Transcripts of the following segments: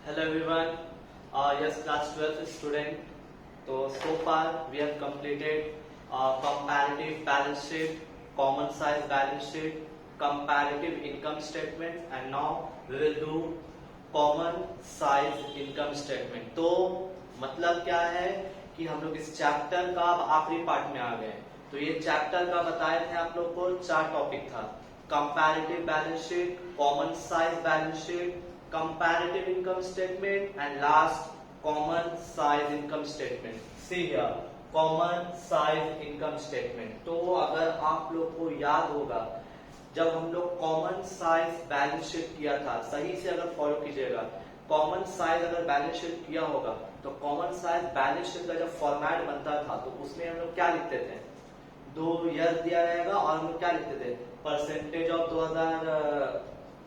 Hello everyone. Yes, class 12 student. So far we have completed comparative balance sheet, common size balance sheet, comparative income statement, and now we will do common size income statement. तो मतलब क्या है कि हम लोग इस chapter का अब आखिरी पार्ट में आ गए हैं। तो ये चैप्टर का बताए थे आप लोग को 4 टॉपिक था: comparative balance sheet, common size balance sheet, comparative income statement, and last common size income statement. See here, common size income statement. तो अगर आप लोग को याद होगा, जब हम लोग कॉमन साइज बैलेंस शीट किया था, सही से अगर फॉलो कीजिएगा, कॉमन साइज अगर बैलेंस शीट किया होगा तो कॉमन साइज बैलेंस शीट का जब फॉर्मेट बनता था तो उसमें हम लोग क्या लिखते थे? 2 ईयर दिया रहेगा और हम लोग क्या लिखते थे? Percentage of 2000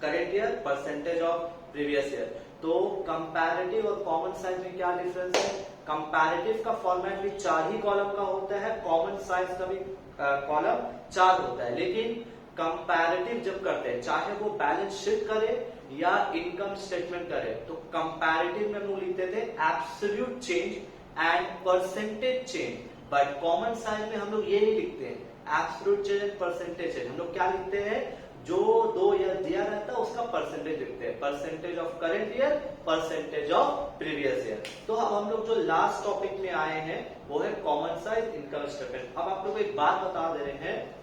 current year, percentage of previous year. तो कंपैरेटिव और कॉमन साइज में क्या डिफरेंस है? कंपैरेटिव का फॉर्मेट भी 4 ही कॉलम का होता है, कॉमन साइज का भी कॉलम 4 होता है। लेकिन कंपैरेटिव जब करते हैं, चाहे वो बैलेंस शीट करे या इनकम स्टेटमेंट करे, तो कंपैरेटिव में हम लोग लिखते थे absolute change and percentage change. But common size में हम लोग ये नहीं लिखते हैं absolute change and percentage change. हम लोग क्या लिखते हैं? जो 2 ईयर दिया रहता है उसका परसेंटेज लिखते हैं, percentage of current year, percentage of previous year. तो अब हम लोग जो लास्ट टॉपिक में आए हैं वो है कॉमन साइज इनकम स्टेटमेंट। अब आप लोग एक बात बता दे रहे हैं,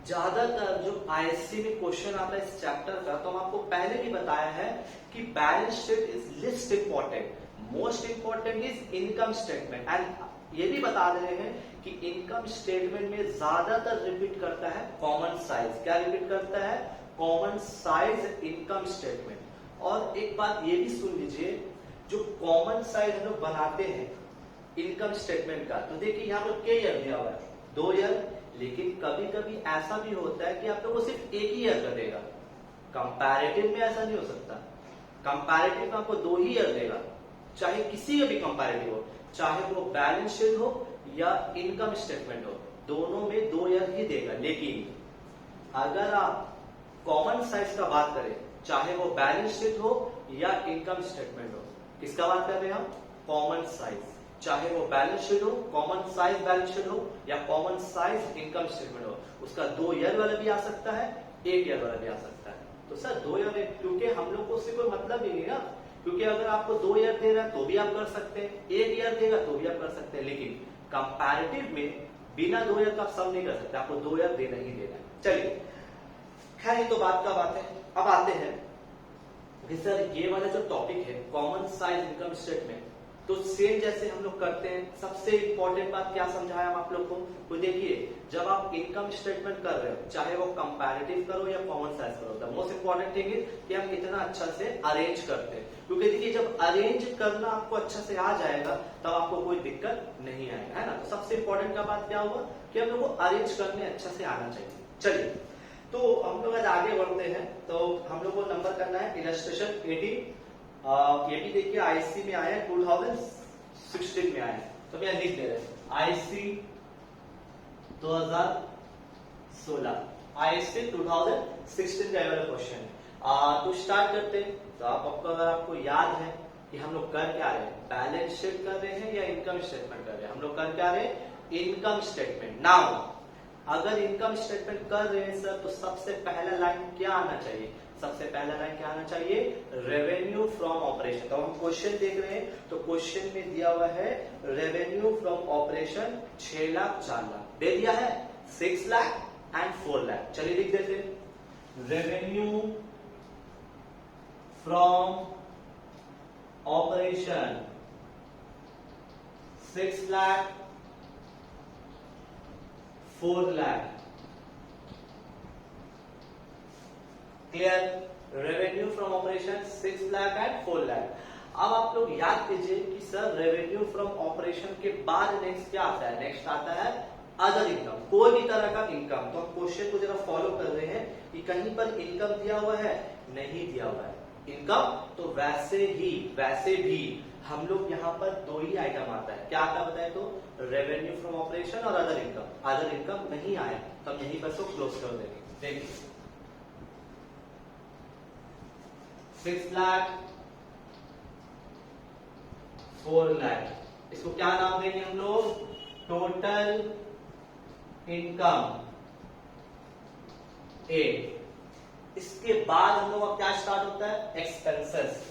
ज्यादातर जो आईएससी में क्वेश्चन आता है इस चैप्टर का, तो हम आपको पहले भी बताया है कि balance sheet is list important, most important is income statement. And ये भी बता दे रहे हैं कि इनकम स्टेटमेंट में ज्यादातर रिपीट करता है कॉमन साइज। क्या रिपीट करता है? Common size income statement. और एक बात ये भी सुन लीजिए, जो कॉमन साइज हम लोग बनाते हैं इनकम स्टेटमेंट का, तो देखिए यहाँ पर क्या ईयर दिया हुआ है? 2 ईयर। लेकिन कभी कभी ऐसा भी होता है कि आप लोग को सिर्फ 1 ही ईयर का देगा। कंपैरेटिव में ऐसा नहीं हो सकता। कंपैरेटिव में आपको 2 ही ईयर देगा, चाहे किसी का भी कंपैरेटिव हो, चाहे वो बैलेंस शीट हो या इनकम स्टेटमेंट हो, दोनों में 2 ईयर ही देगा। लेकिन अगर आप कॉमन साइज का बात करें, चाहे वो बैलेंस शीट हो या इनकम स्टेटमेंट हो, किसका बात कर रहे हैं हम? Common size. चाहे वो बैलेंस शीट हो, कॉमन साइज बैलेंस शीट हो या कॉमन साइज इनकम स्टेटमेंट हो, उसका 2 ईयर वाला भी आ सकता है, 1 ईयर वाला भी आ सकता है। तो सर 2 ईयर, क्योंकि हम लोग को उससे कोई मतलब ही नहीं ना, क्योंकि अगर आपको 2 ईयर दे रहा है तो भी आप कर सकते हैं, 1 ईयर देगा तो भी आप कर सकते हैं। लेकिन कंपैरेटिव में बिना 2 ईयर का आप सब नहीं कर सकते, आपको 2 ईयर देना ही देना है। चलिए, खैर ये तो बात का बात है। अब आते हैं कि सर ये वाला जो टॉपिक है कॉमन साइज इनकम स्टेटमेंट, तो सेम जैसे हम लोग करते हैं, सबसे इंपॉर्टेंट बात क्या समझाया हम आप लोग को? तो देखिए, जब आप इनकम स्टेटमेंट कर रहे हो, चाहे वो कंपैरेटिव करो या कॉमन साइज करो, the most important thing is कि हम इतना अच्छा से अरेंज करते हैं। क्योंकि देखिए, जब अरेंज करना आपको अच्छा से आ जाएगा तब आपको कोई दिक्कत नहीं आएगा, है ना। तो सबसे इंपॉर्टेंट का बात क्या हुआ कि हम लोग को अरेंज करने अच्छा से आना चाहिए। चलिए, तो हम लोग आज आगे बढ़ते हैं। तो हम लोग को नंबर करना है इलस्ट्रेशन 18। ये भी देखिए आईसी में आया है, 2016 में आया है, तो मैं लिख दे रहे हैं आईसी 2016, आईसी 2016 का वाला क्वेश्चन है। तो स्टार्ट करते हैं। तो आपको अगर आपको याद है कि हम लोग कर क्या रहे हैं, बैलेंस शीट कर रहे हैं या इनकम स्टेटमेंट कर रहे हैं? हम लोग कर क्या रहे हैं? Income statement. नाउ अगर इनकम स्टेटमेंट कर रहे हैं सर, तो सबसे पहला लाइन क्या आना चाहिए? सबसे पहला लाइन क्या आना चाहिए? Revenue from operation. तो हम क्वेश्चन देख रहे हैं, तो क्वेश्चन में दिया हुआ है revenue from operation 6 lakh 4 lakh दे दिया है, 6 लाख एंड 4 लाख। चलिए लिख देते हैं, revenue from operation 6 lakh 4 lakh. Clear? Revenue from operation 6 lakh and 4 lakh. अब आप लोग याद कीजिए कि सर रेवेन्यू फ्रॉम ऑपरेशन के बाद नेक्स्ट क्या आता है? नेक्स्ट आता है अदर इनकम, कोई भी तरह का इनकम। तो हम क्वेश्चन को जरा फॉलो कर रहे हैं कि कहीं पर इनकम दिया हुआ है? नहीं दिया हुआ है इनकम। तो वैसे भी हम लोग यहाँ पर 2 ही आइटम आता है। क्या आता बताए? तो रेवेन्यू फ्रॉम ऑपरेशन और अदर इनकम। अदर इनकम नहीं आया तो हम यहीं पर इसको क्लोज कर देंगे। देखिए, 6 लाख 4 लाख। इसको क्या नाम देंगे हम लोग? टोटल इनकम ए। इसके बाद हम लोग का क्या स्टार्ट होता है? एक्सपेंसेस।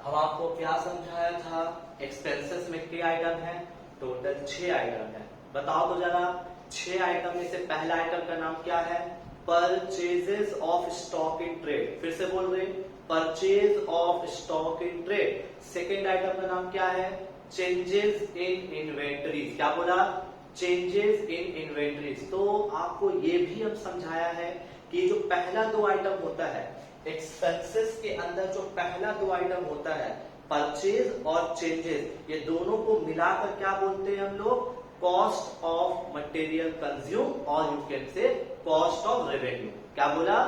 हम आपको क्या समझाया था? एक्सपेंसेस में कितने आइटम है? टोटल 6 आइटम है। बताओ तो जरा, 6 आइटम में से पहला आइटम का नाम क्या है? Purchases of stock in trade. फिर से बोल रहे, purchase of stock in trade. Second item का नाम क्या है? Changes in inventories. क्या बोला? Changes in inventories. तो आपको ये भी हम समझाया है कि जो पहला 2 आइटम होता है एक्सपेंसेस के अंदर, जो पहला 2 आइटम होता है परचेज और चेंजेस, ये दोनों को मिलाकर क्या बोलते हैं हम लोग? कॉस्ट ऑफ मटेरियल कंज्यूम, और you can say cost of revenue. क्या बोला?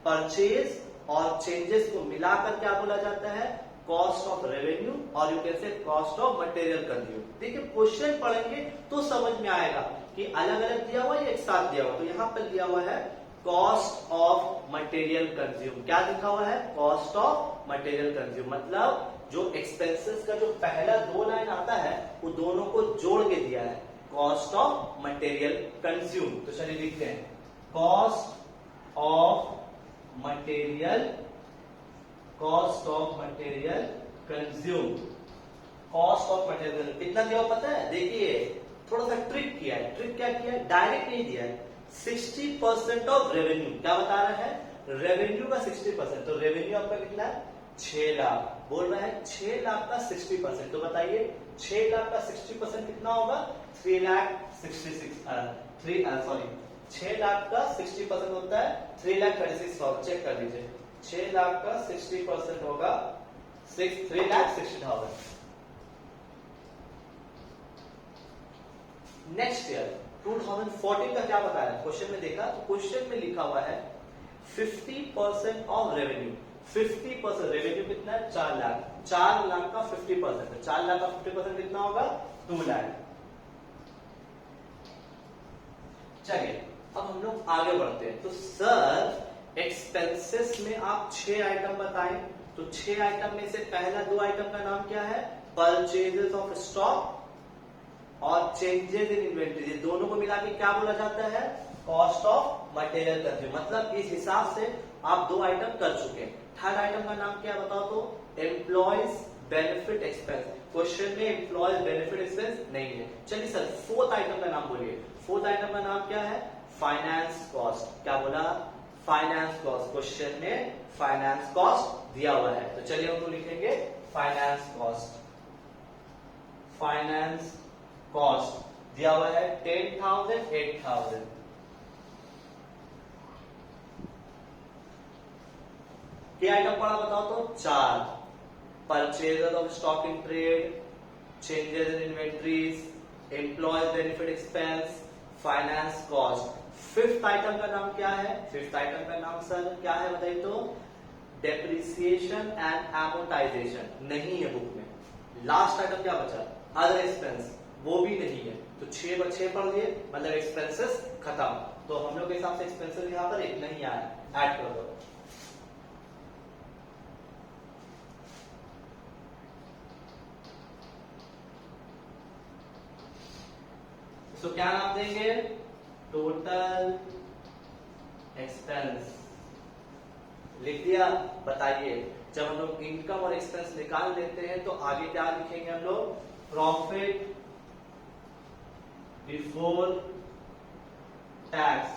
परचेज और चेंजेस को मिलाकर क्या बोला जाता है? कॉस्ट ऑफ रेवेन्यू, और you can say cost of material consume. देखिए क्वेश्चन पढ़ेंगे तो समझ में आएगा कि अलग अलग दिया हुआ है, एक साथ दिया हुआ। तो यहां पर दिया हुआ है कॉस्ट ऑफ मटेरियल कंज्यूम। क्या लिखा हुआ है? Cost of material consume. मतलब जो एक्सपेंसेस का जो पहला 2 लाइन आता है वो दोनों को जोड़ के दिया है, कॉस्ट ऑफ मटेरियल कंज्यूम। तो चलिए लिखते हैं, cost of material, cost of material consume. Cost of material कितना दिया हुआ पता है? देखिए थोड़ा सा ट्रिक किया है। ट्रिक क्या किया है? डायरेक्ट नहीं दिया है, 60% ऑफ रेवेन्यू। क्या बता रहा है? रेवेन्यू का 60%। तो रेवेन्यू आपका कितना है? 6 लाख। बोल रहा है 6 लाख का 60%। तो बताइए 6 लाख का 60% कितना होगा? 3 लाख 6 लाख का 60% होता है 3,36,000। चेक कर लीजिए, 6 लाख का 60% होगा 3,60,000। नेक्स्ट ईयर 2014 का क्या बताया? क्वेश्चन में देखा तो क्वेश्चन में लिखा हुआ है 50% ऑफ रेवेन्यू। 50% रेवेन्यू कितना है? 4 लाख। 4 लाख का 50% है। 4 लाख का 50% कितना होगा? 2 लाख। चलिए अब हम लोग आगे बढ़ते हैं। तो सर एक्सपेंसेस में आप 6 आइटम बताएं, तो 6 आइटम में से पहला 2 आइटम का नाम क्या है? परचेजेस ऑफ स्टॉक और चेंजेस इन इन्वेंटरी। ये दोनों को मिला के क्या बोला जाता है? Cost of material consume. मतलब इस हिसाब से आप 2 आइटम कर चुके हैं। थर्ड आइटम का नाम क्या है बताओ तो? Employees benefit expense. क्वेश्चन में एम्प्लॉयज बेनिफिट एक्सपेंस नहीं है। चलिए सर फोर्थ आइटम का नाम बोलिए। फोर्थ आइटम का नाम क्या है? Finance cost. क्या बोला? Finance cost. क्वेश्चन में फाइनेंस कॉस्ट दिया हुआ है, तो चलिए हम तो लिखेंगे फाइनेंस कॉस्ट। फाइनेंस कॉस्ट दिया हुआ है 10,000 8,000। क्या आइटम पड़ा बताओ तो? 4। Purchase of stock in trade, changes in inventories, employee benefit expense, finance cost. Fifth item का नाम क्या है? फिफ्थ आइटम का नाम सर क्या है बताइए तो? Depreciation and amortisation. नहीं है बुक में। लास्ट आइटम क्या बचा? अदर एक्सपेंस, वो भी नहीं है। तो 6 बच्चे पढ़ लिए, मतलब एक्सपेंसेस खत्म। तो हम लोग के हिसाब से एक्सपेंसेस यहां पर एक नहीं आया, ऐड कर दो। तो क्या नाम देंगे? Total expense. लिख दिया? बताइए जब हम लोग इनकम और एक्सपेंस निकाल लेते हैं तो आगे क्या लिखेंगे हम लोग? प्रॉफिट बिफोर टैक्स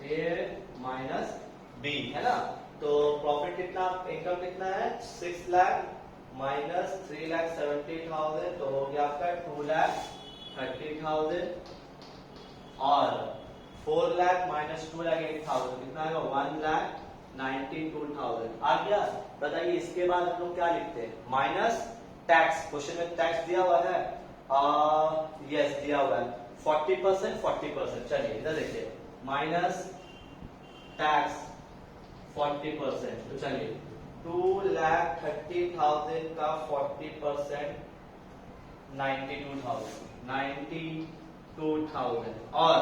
ए माइनस बी, है ना? तो प्रॉफिट कितना, इनकम कितना है? 6 लाख माइनस 3,70,000, तो हो गया आपका 2,30,000। और 4 लाख माइनस 2,08,000 कितना आएगा? 1,92,000 आ गया। बताइए इसके बाद हम लोग क्या लिखते हैं? Minus tax. क्वेश्चन में टैक्स दिया हुआ है, यस दिया हुआ है 40%। 40%। चलिए इधर देखिए, माइनस टैक्स 40%। तो चलिए 2,30,000 का 40% 92,000 और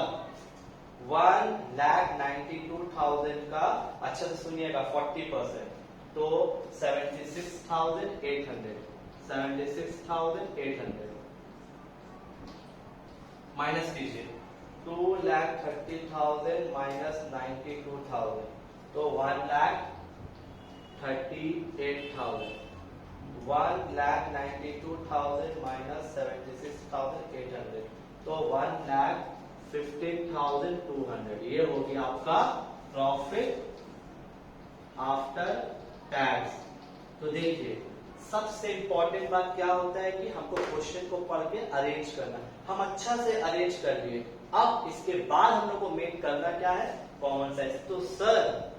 1,92,000 का, अच्छा से सुनिएगा, 40%, तो 76,800 माइनस कीजिए। 2,30,000 माइनस 92,000, तो 1,38,000। 1,92,000 माइनस 76,800, तो 1,15,200। ये हो गया आपका प्रॉफिट आफ्टर टैक्स। तो देखिए, सबसे इंपॉर्टेंट बात क्या होता है कि हमको क्वेश्चन को पढ़ के अरेंज करना। हम अच्छा से अरेंज कर लिए, अब इसके बाद हम लोग को मेक करना क्या है, कॉमन साइज। तो सर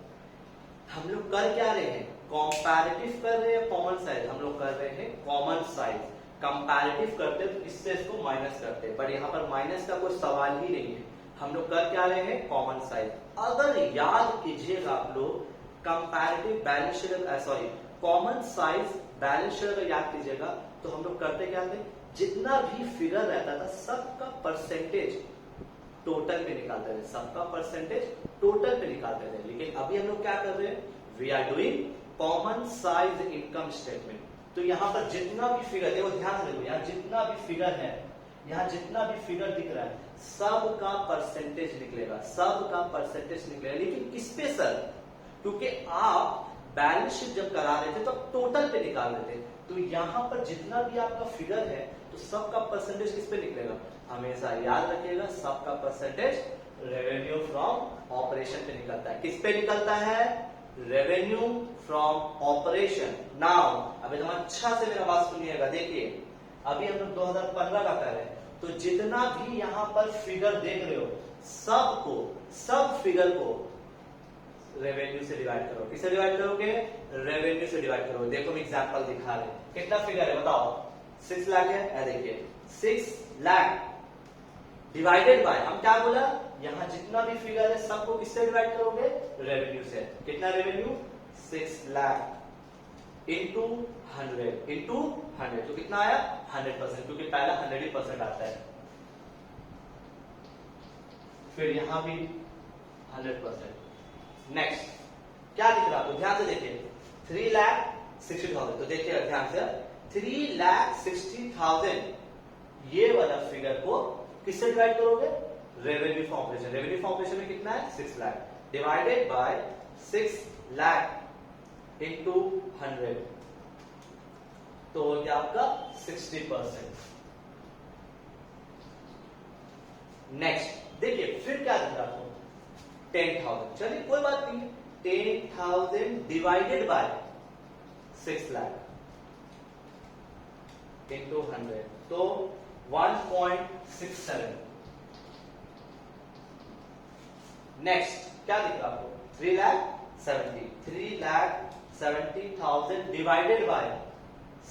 हम लोग कर क्या रहे हैं, कंपैरेटिव कर रहे हैं, कॉमन साइज हम लोग कर रहे हैं कॉमन साइज। कंपैरेटिव करते तो इससे इसको माइनस करते, बट यहाँ पर माइनस का कोई सवाल ही नहीं है। हम लोग कर क्या रहे हैं, कॉमन साइज। अगर याद कीजिएगा आप लोग, comparative balance sheet, sorry common size balance sheet अगर याद कीजिएगा तो हम लोग करते क्या थे, जितना भी फिगर रहता था सबका परसेंटेज टोटल पे निकालते थे, सबका परसेंटेज टोटल पे निकालते थे। लेकिन अभी हम लोग क्या कर रहे हैं, we are doing common size income statement. तो यहाँ पर जितना भी फिगर है, वो ध्यान से देखो, यहाँ जितना भी फिगर है, यहाँ जितना भी फिगर दिख रहा है सबका परसेंटेज निकलेगा, सबका परसेंटेज निकलेगा। लेकिन किस पे सर, क्योंकि आप बैलेंस शीट जब करा रहे थे तो टोटल पे निकाल रहे थे, तो यहाँ पर जितना भी आपका फिगर है तो सबका परसेंटेज किस पे निकलेगा, हमेशा याद रखिएगा, सबका परसेंटेज रेवेन्यू फ्रॉम ऑपरेशन पे निकलता है। किस पे निकलता है, रेवेन्यू फ्रॉम ऑपरेशन। नाउ अभी तुम अच्छा से मेरा बात सुनिएगा, देखिए अभी हम लोग 2015 का कर रहे हैं, तो जितना भी यहाँ पर फिगर देख रहे हो सबको, सब फिगर को रेवेन्यू से डिवाइड करो। किससे डिवाइड करोगे, रेवेन्यू से डिवाइड करोगे। देखो हम एग्जांपल दिखा रहे हैं, कितना फिगर है बताओ, 6 लाख है। देखिए 6 लाख डिवाइडेड बाय, हम क्या बोला, यहाँ जितना भी फिगर है सबको किससे डिवाइड करोगे, रेवेन्यू से। कितना रेवेन्यू, 6 लाख इंटू 100, तो कितना आया 100%, क्योंकि पहला 100% आता है। फिर यहां भी 100%। नेक्स्ट क्या दिख रहा है आपको, ध्यान से देखिए, 3,60,000। तो देखिए ध्यान से, 3,60,000 ये वाला फिगर को किससे डिवाइड करोगे, revenue from operation. Revenue from operation में कितना है, 6 lakh divided by 6 lakh into 100, तो हो गया आपका 60%। नेक्स्ट देखिए फिर क्या दिख रहा है, 10,000। चलिए कोई बात नहीं, 10,000 डिवाइडेड बाय 6 लाख इंटू 100, तो 1.67। नेक्स्ट क्या दिख रहा आपको, 3,70,000 divided by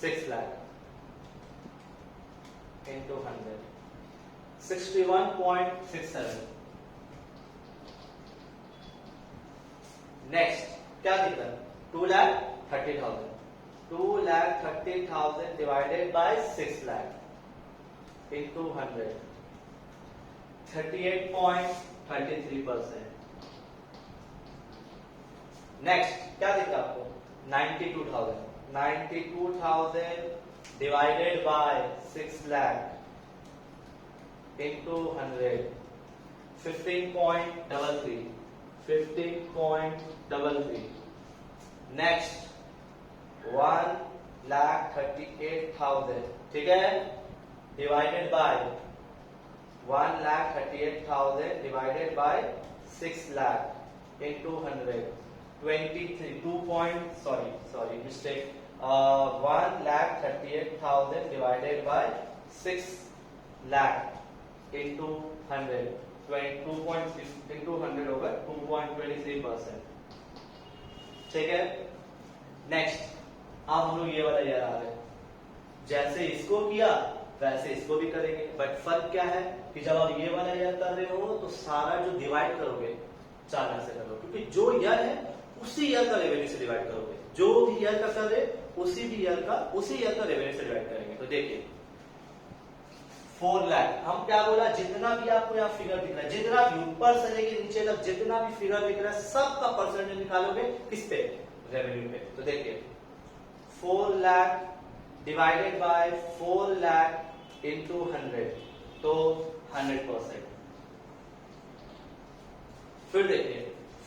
6 lakh into 100, 61.67। Next क्या दिख रहा है, 2,30,000। 2,30,000 divided by 6 lakh into 100, 38.33%। Next क्या दिख रहा है आपको, 92,000। 92,000 divided by 6 lakh into 100, 15.33। Next 1,38,000, ठीक है, divided by 1,38,000 divided by 6 lakh into 100, 1,38,000 divided by 6 lakh into 100, 2.6 into 100 होगा 2.23%, ठीक है। नेक्स्ट अब हम लोग ये वाला ईयर आ रहे हैं, जैसे इसको किया वैसे इसको भी करेंगे, बट फर्क क्या है कि जब आप ये वाला ईयर कर रहे हो तो सारा जो डिवाइड करोगे 4 से करोगे, क्योंकि जो ईयर है उसी ईयर का रेवेन्यू से डिवाइड करोगे। जो भी ईयर का कर रहे उसी ईयर का रेवेन्यू से डिवाइड करेंगे। तो देखिए 4 लाख। हम क्या बोला, जितना भी आपको यहाँ फिगर दिख रहा है, जितना भी ऊपर से लेके नीचे तक जितना भी फिगर दिख रहा है, सबका परसेंटेज निकालोगे किस पे, रेवेन्यू पे। तो देखिए 4 lakh divided by 4 lakh into 100, तो 100%। फिर देखिए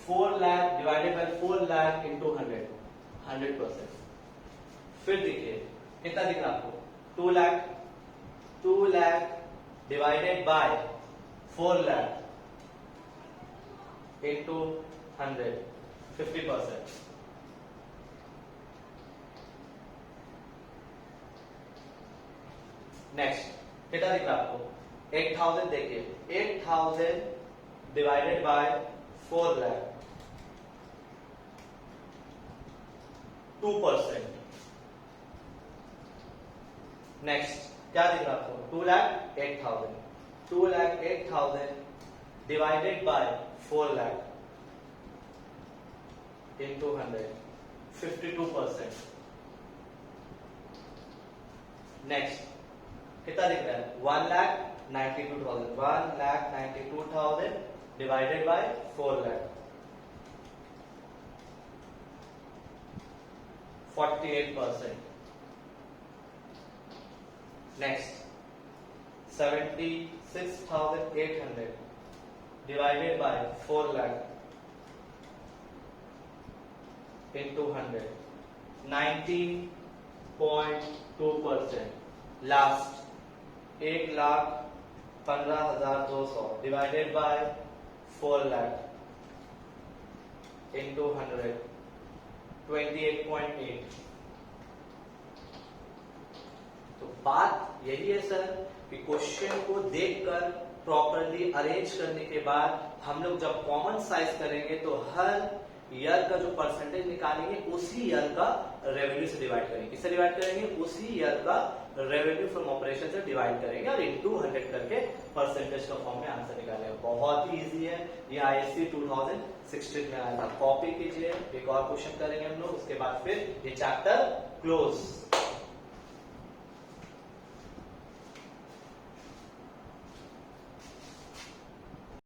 4 lakh divided by 4 lakh into 100, 100%। फिर देखिए कितना दिख रहा है आपको, 2 lakh, 2 lakh divided by 4 lakh into 100, 50%। Next कितना दिख रहा है आपको, 8000। देखिए 8000 डिवाइडेड बाय 4 लाख, 2%। नेक्स्ट क्या दिख रहा है आपको, 2 lakh 8000, 2 lakh 8000 divided by 4 lakh into 100, 52%। Next कितना दिख रहा है, 1,92,000, 1,92,000 divided by 4 lakh, 48%। Next 76,800 divided by 4 lakh into 100, 19.2%। Last 1,15,200 divided by 4 lakh into 100, 28.8। तो बात यही है सर कि क्वेश्चन को देखकर प्रॉपरली अरेंज करने के बाद हम लोग जब कॉमन साइज करेंगे तो हर ईयर का जो परसेंटेज निकालेंगे उसी ईयर का रेवेन्यू से डिवाइड करेंगे। किससे डिवाइड करेंगे, उसी ईयर का रेवेन्यू फ्रॉम ऑपरेशन से डिवाइड करेंगे और इनटू 100 करके परसेंटेज का फॉर्म में आंसर निकालेंगे। बहुत ही इजी है, ये आईएससी 2016 में आया था। कॉपी कीजिए, एक और क्वेश्चन करेंगे हम लोग, उसके बाद फिर ये चैप्टर क्लोज।